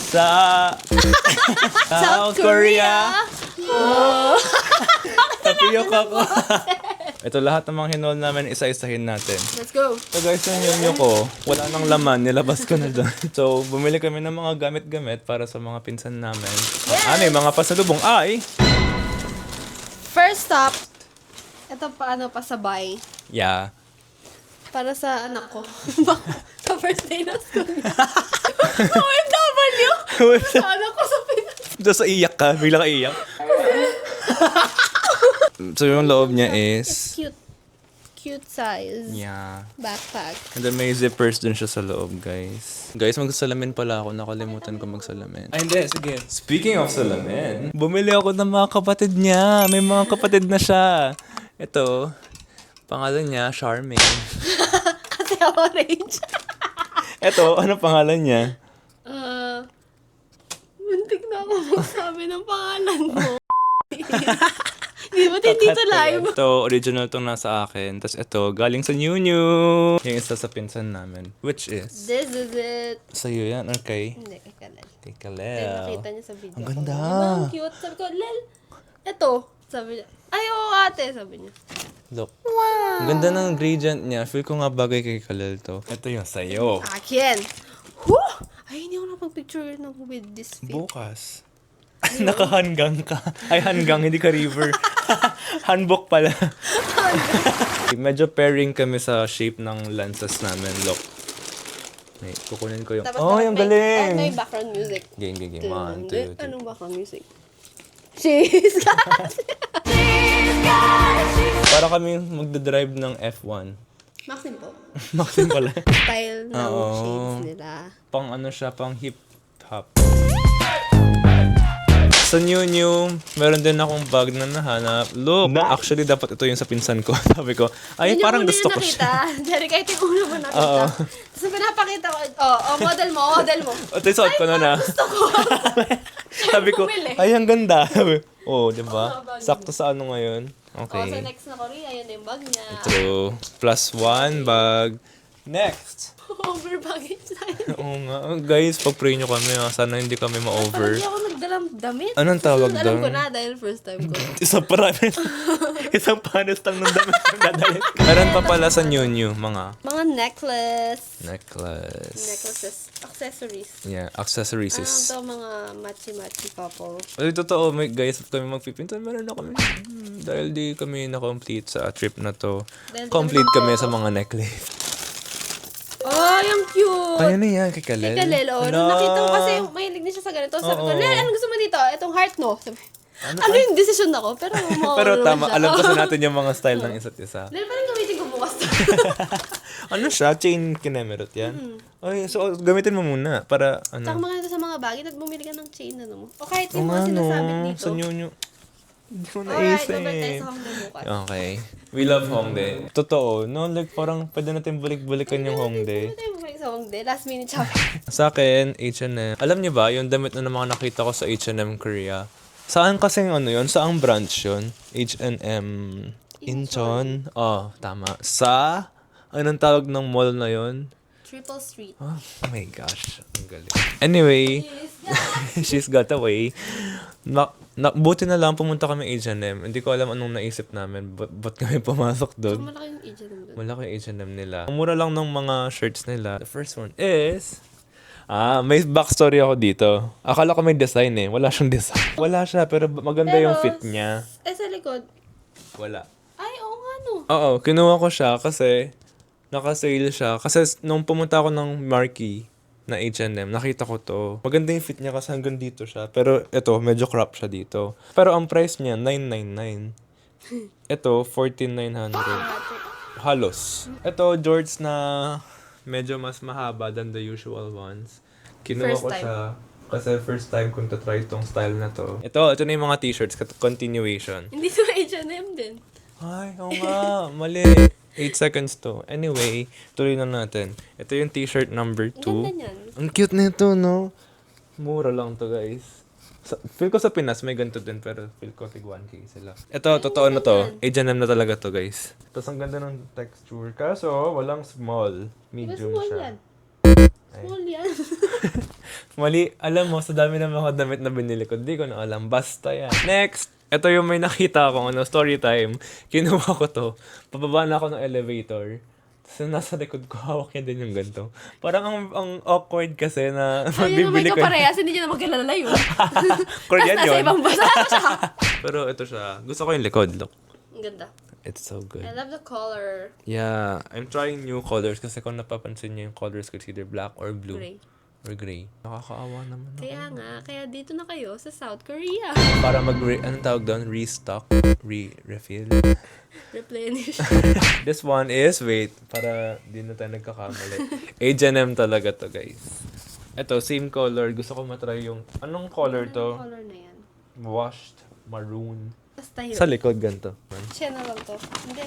sa South Korea. Tapiyok ako. Ito lahat ng mga hinol namin, isa-isahin natin. Let's go. So guys, yung yun ko, wala nang laman, nilabas ko na doon. So, bumili kami ng mga gamit-gamit para sa mga pinsan namin. May mga pasalubong ay... First stop, ito pasabay. Yeah. Para sa anak ko. Sa first day na school niya. OFW! Sa anak ko sa Pinas. Just iyak ka, bigla ka iyak. So yung loob niya is... Cute size. Yeah. Backpack. And then may zippers dun siya sa loob, guys. Guys, magsalamin pala ako. Nakalimutan ko magsalamin. Ay, hindi. Sige. Speaking of salamin, bumili ako ng mga kapatid niya. May mga kapatid na siya. Ito, pangalan niya, Charmaine. Kasi orange. Ito, ano pangalan niya? Muntik na ako magsabi ng pangalan mo. Di ba dito live? Ito, original tong nasa akin. Tapos ito, galing sa New. Yung isa sa pinsan namin. Which is? This is it. Sa'yo yan, okay. Hindi, kay Kalel. Kay Kaya Kalel. nakita niya sa video. Ang ganda. Ang cute. Sabi ko, Lel, ito. Sabi niya, ay, oo ate. Sabi niya. Look. Wow. Ang ganda ng gradient niya. Feel ko nga bagay kay Kalel to. Ito yung sa'yo. Akin. Whew! Ay, hindi ako nakapag-picture with this fit. Bukas. Nakahanggang ka. Ay, hanggang, hindi ka river. Hanbok pala. Medyo pairing kami sa shape ng lenses namin. Look. Wait, kukunin ko yung... Tapos Oh, yung galing! May background music. Game. 1, 2, 3. Anong background music? She's got... Para kami magdadrive ng F1. Maxim po. Maxim pala. Style ng Oo. shades nila. Pang ano siya, pang hip-hop. Sa New, meron din akong bag na nahanap. Look, actually dapat ito yung sa pinsan ko. Sabi ko, ay Yun yung parang una gusto niya ko siya. nakita. Jerry, kahit yung una mo nakita. Tapos pinapakita ko, model mo. O, suot ko na na. Gusto ko. Sabi ko, Bumili. ay ang ganda. Di ba? Sakto sa ano ngayon. Sa Okay. next na Korea, yun yung bag niya. True. +1 bag. Next. Over baggage tayo. Oo nga. Guys, pag-pray nyo kami sana hindi kami Parang ma-over. hindi ako nagdalang damit. Anong tawag Alam doon? ko na dahil first time ko. Isang panis. Isang panis lang ng damit yung dadalhin. Meron pa pala sa New, mga Mga necklaces. necklaces. Accessories. Yeah, accessories. To mga matchy-matchy couple. Ay, totoo, guys, kami magpipintan, meron na kami. Dahil di kami na-complete sa trip na to. Dahil Complete kami sa mga necklace. Oh, yung cute! Kaya na yan, kay Kalel. Kay Kalel, oh. Nung nakita ko kasi mahilig din siya sa ganito. Sabi ko, Oo. Lel, anong gusto mo dito? Itong heart, no? Sabi, ano yung decision ako? Pero Pero tama, siya. alam kasi natin yung mga style ng isa't isa. Lel, parang gamitin ko bukas. Ano siya? Chain kinemerot yan? Ay, so gamitin mo muna para Tsaka ano. mga ito sa mga bagay at bumili ka ng chain, ano mo. O kahit yung Oo mga nga, sinasabit no. dito. Sa New. Hindi ko Alright, naisip. babay tayo sa Hongdae bukas. Okay. We love Hongdae. Totoo, no? Like, parang pwede natin balik-balikan yung Hongdae. Ano tayo bumalik sa Hongdae? Last minute shopping. Sa akin, H&M. Alam niyo ba, yung damit na mga nakita ko sa H&M Korea, saan kasing ano yun? Saang branch yun? H&M Incheon? Oh, tama. Sa, anong tawag ng mall na yun? Triple Street. Oh my gosh, ang galing. Anyway, she's got away. Buti na lang pumunta kami H&M. Hindi ko alam anong naisip namin. Ba't kami pumasok So, doon? malaki yung agent doon. Malaki yung H&M nila. Mura lang ng mga shirts nila. The first one is... may backstory ako dito. Akala ko may design eh. Wala siyang design. Wala siya, pero maganda yung fit niya. Sa likod. Wala. Ay, oo nga no. Oo, kinuha ko siya kasi naka-sale siya. Kasi nung pumunta ako ng Marquee na H&M, nakita ko to. Maganda yung fit niya kasi hanggang dito siya. Pero ito, medyo crop siya dito. Pero ang price niya, $999. Ito, $14,900. Halos. Ito, George na medyo mas mahaba than the usual ones. Kinuha First ko time. siya kasi first time kong try itong style na to. Ito na yung mga t-shirts, continuation. Hindi to H&M din. Ay, oo nga, mali. 8 seconds to. Anyway, tuloy na natin. Ito yung t-shirt number 2. Ang ganda niyan. Ang cute nito, no? Mura lang to, guys. Feel ko sa Pinas may ganito din, pero feel ko tig 1K sila. Ito, totoo na to. H&M na talaga to, guys. Tapos ang ganda ng texture. Kaso, walang small. Diba Medium small siya. yan? Small yan. Mali, alam mo, sa dami ng mga damit na binili ko, di ko na alam. Basta yan. Next! Ito yung may nakita akong story time. Kinuha ko to. Pababa na ako ng elevator. Tapos nasa likod ko, hawak niya din yung ganito. Parang ang awkward kasi na Ayun na may magbibili ko. kaparehas, hindi niya na magkalala yun. Korean Nasa yun. ibang bansa siya. Pero ito siya. Gusto ko yung likod. Look. Ang ganda. It's so good. I love the color. Yeah, I'm trying new colors kasi kung napapansin niyo yung colors ko, it's either black or blue. Gray. Or gray. Nakakaawa naman ako. Kaya nga, kaya dito na kayo sa South Korea. Para anong tawag doon? Restock? Refill? Replenish. This one is, wait, para di na tayo nagkakamali. H&M talaga to, guys. Ito, same color. Gusto ko matry yung, anong color to? Anong color na yan? Washed maroon. Basta yun. Sa likod, ganito. Siya na lang to. Hindi.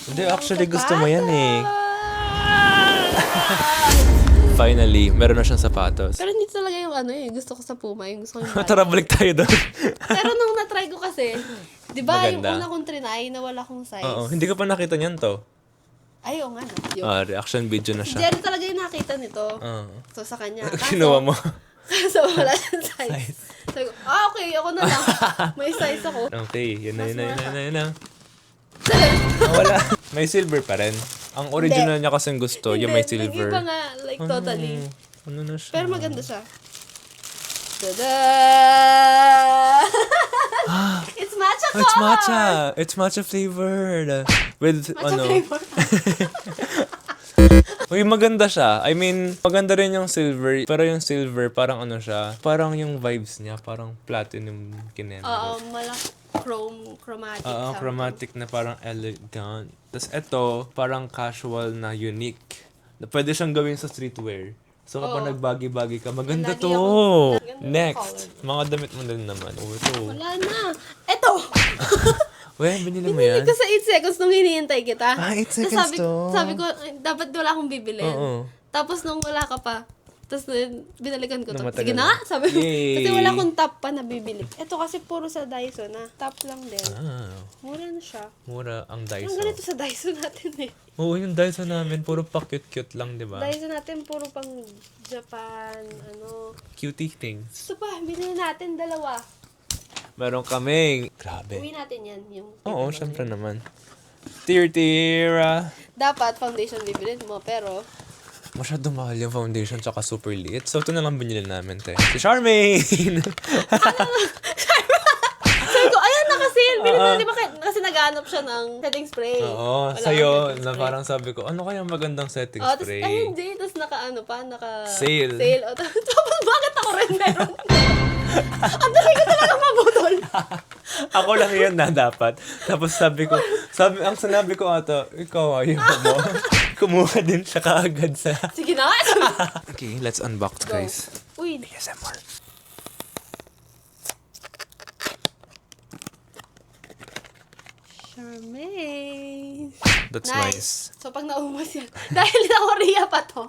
Hindi, actually gusto mo yan eh. Finally, meron na siyang sapatos. Pero hindi talaga yung ano eh. Gusto ko sa Puma. Yung gusto ko yung Tara, balik tayo doon. Pero nung na-try ko kasi, di ba yung Maganda. una kong trinay na wala kong size? Oo, hindi ko pa nakita niyan to. Ay, oo nga no. Yun. Reaction video na siya. Jerry talaga yung nakita nito. Oo. So sa kanya. Kinuha mo. Kaso wala siyang size. Sabi ko, okay, ako na lang. May size ako. Okay, yun na, Mas yun na, yun na, mura yun na. Wala. May silver pa rin. Ang original niya kasing gusto, yung may Hindi, silver. nag-iba nga, like totally. Ano na siya? Pero maganda siya. Tada! It's matcha color! It's matcha! It's matcha flavored. With, Matcha flavor. Uy, maganda siya. I mean, maganda rin yung silver. Pero yung silver, parang ano siya. Parang yung vibes niya, parang platinum kinema. Oo, chromatic. Oo, something. chromatic na parang elegant. Tapos ito, parang casual na unique. Na pwede siyang gawin sa streetwear. So kapag Oo. nagbagi-bagi ka, maganda Lagi to! ako- maganda yung Next! Mga damit mo din naman. Oh, ito. Wala na. Eto! Well, binili mo Binili yan? ko sa 8 seconds nung hinihintay kita. 8 Tapos seconds to. Sabi ko, dapat wala akong bibilin. Oo. Tapos nung wala ka pa, tapos binalikan ko to. Nung matagal Sige na na. nga, sabi ko. Yay! Kasi wala akong top pa na bibili. Ito kasi puro sa Daiso na. Top lang din. Ah, Mura na siya. mura ang Ang Daiso. ganito sa Daiso natin eh. Oo, yung Daiso namin, puro pa cute-cute lang, di ba? Daiso natin puro pang Japan, ano. Cutie things. Ito pa, binili natin dalawa. Meron kaming, grabe. Uwi natin yan. Yung Oo, syempre naman. Tira. Dapat foundation bibilin mo, pero Masyado mahal yung foundation tsaka super liit. So, ito na lang binili namin, te. Si Charmaine! sabi ko, ayan naka-sale. Bilhin na, di ba? Kasi naghanap siya ng setting spray. Oo, Wala sa'yo, akong setting na spray. parang sabi ko, ano kaya magandang setting Oh, tapos, spray? ay hindi. Tapos naka Sale. Sale. O, tapos bakit ako rin meron? Ang dali ko talaga mabutol. Ako lang yun na dapat. Tapos ang sinabi ko ata, ikaw ayaw mo. Kumuha din siya kaagad sa... Sige na. Okay, let's unbox, guys. Uy, ASMR. Charmaine. That's nice. So, pag naubos yan, dahil na Korea pa to,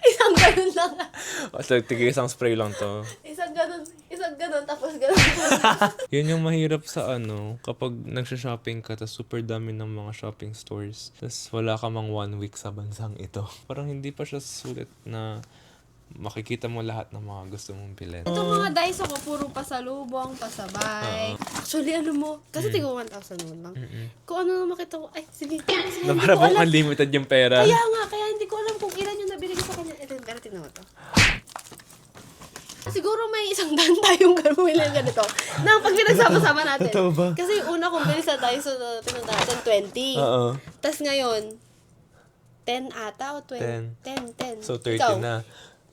isang ganun lang. So, tigil isang spray lang to. Isang ganun, tapos ganun. Yun yung mahirap sa kapag nagsha-shopping ka, tas super dami ng mga shopping stores, tas wala ka mang 1 week sa bansang ito. Parang hindi pa siya sulit na makikita mo lahat ng mga gusto mong bilhin. Itong mga Daiso ko, puro pasalubong, pasabay. Actually, ano mo, kasi tigo 1,000 naman lang. Kung ano na makita ko, ay, sige. Kasi Na hindi para ko bang alam. unlimited yung pera. Kaya nga, kaya hindi ko alam kung ilan yung nabili ko sa kanya. Ito, pero tingnan mo to. Siguro may 100 tayong bumili ng ganito. Na pag pinagsama-sama natin. Totoo ba? Kasi yung una kong bili sa Daiso na pinunta natin, 20. Oo. Tapos ngayon, 10 ata o 20? 10. So, 30 Ikaw, na.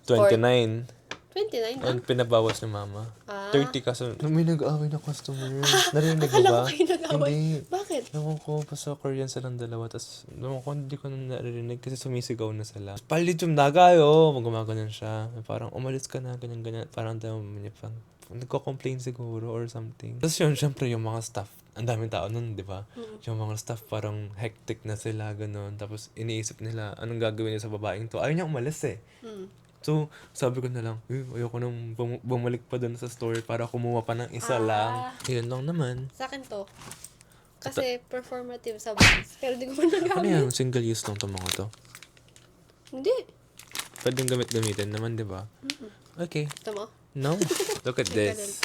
29. 29 na? Ang pinabawas ni mama. Ah. 30 kaso, may nag-aaway na customer. Narinig mo Akala ba? ko kayo nag-away. Hindi. Bakit? Ewan ko, basta Korean silang dalawa. Tapos, ewan ko, hindi ko na naririnig kasi sumisigaw na sila. Palit yung nagayo. Gumaganon siya. Parang, umalis ka na, ganyan-ganyan. Parang tayo niya pang nagko-complain siguro or something. Tapos yun, syempre yung mga staff. Ang daming tao nun, di ba? Yung mga staff parang hectic na sila, ganun. Tapos iniisip nila, anong gagawin niya sa babaeng to? Ayaw niya umalis eh. So, sabi ko na lang, ayoko nang bumalik pa dun sa store para kumuha pa ng isa lang. Yun lang naman. Sa akin to. Kasi performative sa bands. Pero di ko man Ano nagamit. yan? Single use lang itong mga to. Hindi. Pwedeng gamitin naman, di ba? Okay. Gusto mo? No? Look at this.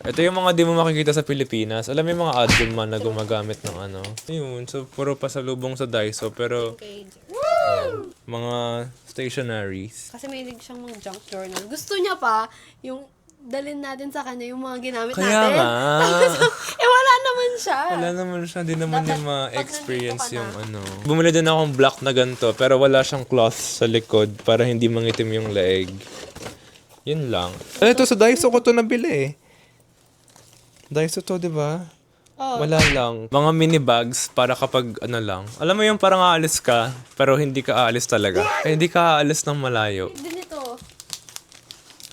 Ito yung mga di mo makikita sa Pilipinas. Alam mo yung mga adult man na gumagamit ng ano. Ayun, so puro pasalubong sa Daiso. Pero Okay. mga stationaries. Kasi may siyang mga junk journal. Gusto niya pa yung dalhin natin sa kanya yung mga ginamit Kaya natin. nga. Wala naman siya. Wala naman siya. Di naman Dapat niya ma-experience pag nandito yung ka ano. Bumili din akong block na ganito. Pero wala siyang cloth sa likod para hindi mangitim yung leeg. Yun lang. Ito sa Daiso ko to nabili eh. Daiso to, di ba? Oh, Wala lang. Mga mini bags para kapag ano lang. Alam mo yung parang aalis ka, pero hindi ka aalis talaga. Eh, hindi ka aalis ng malayo. din ito.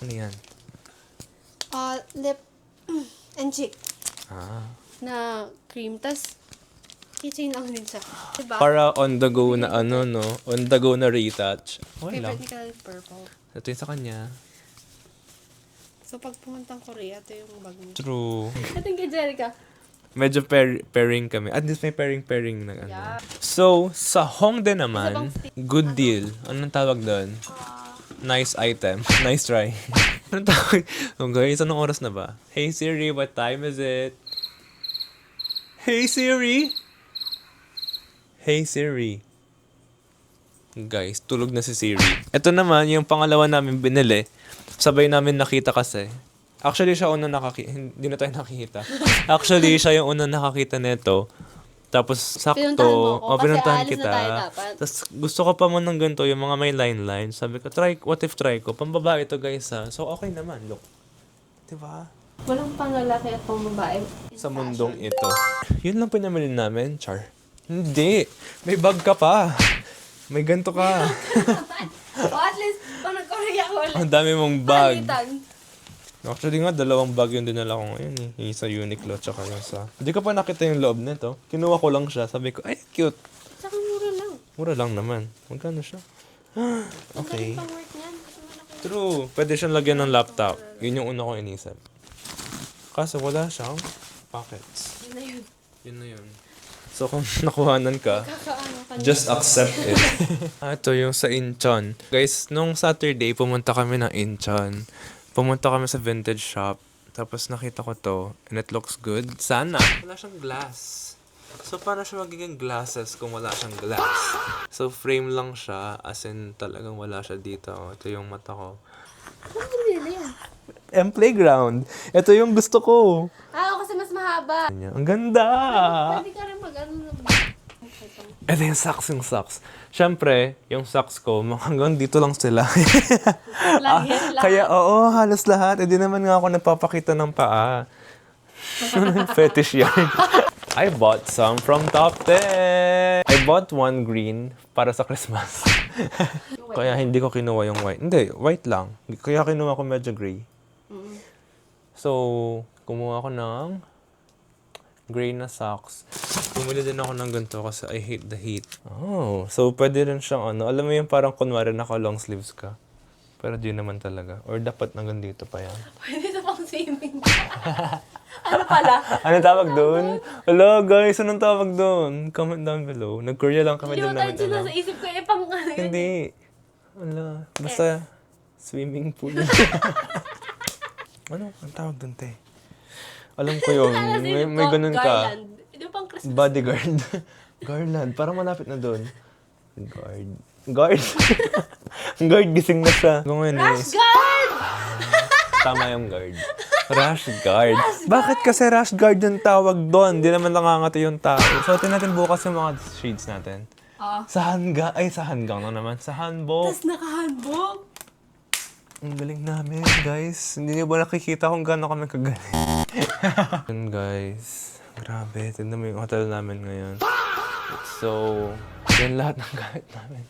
Ano yan? Lip and cheek Ah. na cream. Tas, keychain lang din siya. Diba? Para on the go na ano, no? On the go na retouch. Okay lang. Favorite ni Kyle purple. Ito yung sa kanya. So, pag pumuntang Korea, ito yung bag mo. True. Ito yung kay Jerica. Medyo pairing kami. At least may pairing na ano. Yeah. So, sa Hongdae Isa bang naman, stick? good deal. Anong tawag doon? Nice item. Nice try. Anong tawag? Oh guys, anong oras na ba? Hey Siri, what time is it? Hey Siri! Hey Siri. Guys, tulog na si Siri. Ito naman, yung pangalawa namin binili. Sabay namin nakita kasi. Actually, siya una hindi na tayo nakikita. Actually, siya yung una nakakita nito. Tapos, sakto. Pinuntahan mo ako, kasi pinuntahan aalis na kita. tayo dapat. Tapos, gusto ko pa man ng ganito, yung mga may line-line. Sabi ko, what if try ko? Pambabae ito, guys, ha? So, okay naman, look. Diba? Walang panglalaki at pang babae. Sa mundong ito. Yun lang pinamili namin, Char. Hindi. May bag ka pa. May ganito ka. O at least, pag nag-Korea ko ulit. Ang dami mong bag. Palitan. Actually nga, 2 bag yung dinala ko ngayon eh. Yung sa Uniqlo, tsaka yung sa... Hindi ko pa nakita yung loob nito. Kinuha ko lang siya. Sabi ko, ay, cute. Tsaka mura lang. Mura lang naman. Magkano siya? Okay. Pang work niyan. Kasi malaki. True. Pwede siyang lagyan ng laptop. Yun yung una kong inisip. Kaso wala siyang pockets. Yun na yun. Yun na yun. So kung nakuhanan ka, Kakaano ka niya. just accept it. Ito yung sa Incheon. Guys, nung Saturday, pumunta kami ng Incheon. Pumunta kami sa vintage shop. Tapos nakita ko to, and it looks good. Sana. Wala siyang glass. So, paano siya magiging glasses kung wala siyang glass? So, frame lang siya, as in talagang wala siya dito. Ito yung mata ko. Ano binili yan? Playground. Ito yung gusto ko. Kasi mas mahaba. Ang ganda! Pwede ka rin mag-ano na. Ito yung socks. Siyempre, yung socks ko, hanggang dito lang sila. Lahat. Kaya, oo, halos lahat. Hindi naman nga ako nagpapakita ng paa. Fetish yan. I bought some from Top 10. I bought one green para sa Christmas. Kaya hindi ko kinuha yung white. Hindi, white lang. Kaya kinuha ko medyo gray. So, kumuha ko ng gray na socks. Bumili din ako ng ganito kasi I hate the heat. Oh, so pwede rin siyang ano. Alam mo yung parang kunwari naka long sleeves ka. Pero di naman talaga. Or dapat hanggang dito pa yan. Pwede na pang swimming. Ano pala? Ano tawag doon? Hello guys, anong tawag doon? Comment down below. Nag-Korea lang kami din namin. Limutan dyan sa isip ko. Pang ano yun. Hindi. Wala. Basta swimming pool. Ano ang tawag doon, te? Alam ko yun. May ganun ka. Garland. Di ba pang Christmas? Bodyguard. Garland. Parang malapit na doon. Guard. Guard, gising na siya. Rash guard! Tama yung guard. Rash guard. Bakit kasi rash guard yung tawag doon? Di naman nangangati yung tao. So, natin bukas yung mga shades natin. Sa hanggang na naman. Sa hanbok. Tapos nakahanbok. Ang galing namin, guys. Hindi niyo ba nakikita kung gaano kami kagaling? Yun, guys. Grabe. Tignan mo yung hotel namin ngayon. So, yan lahat ng gamit namin.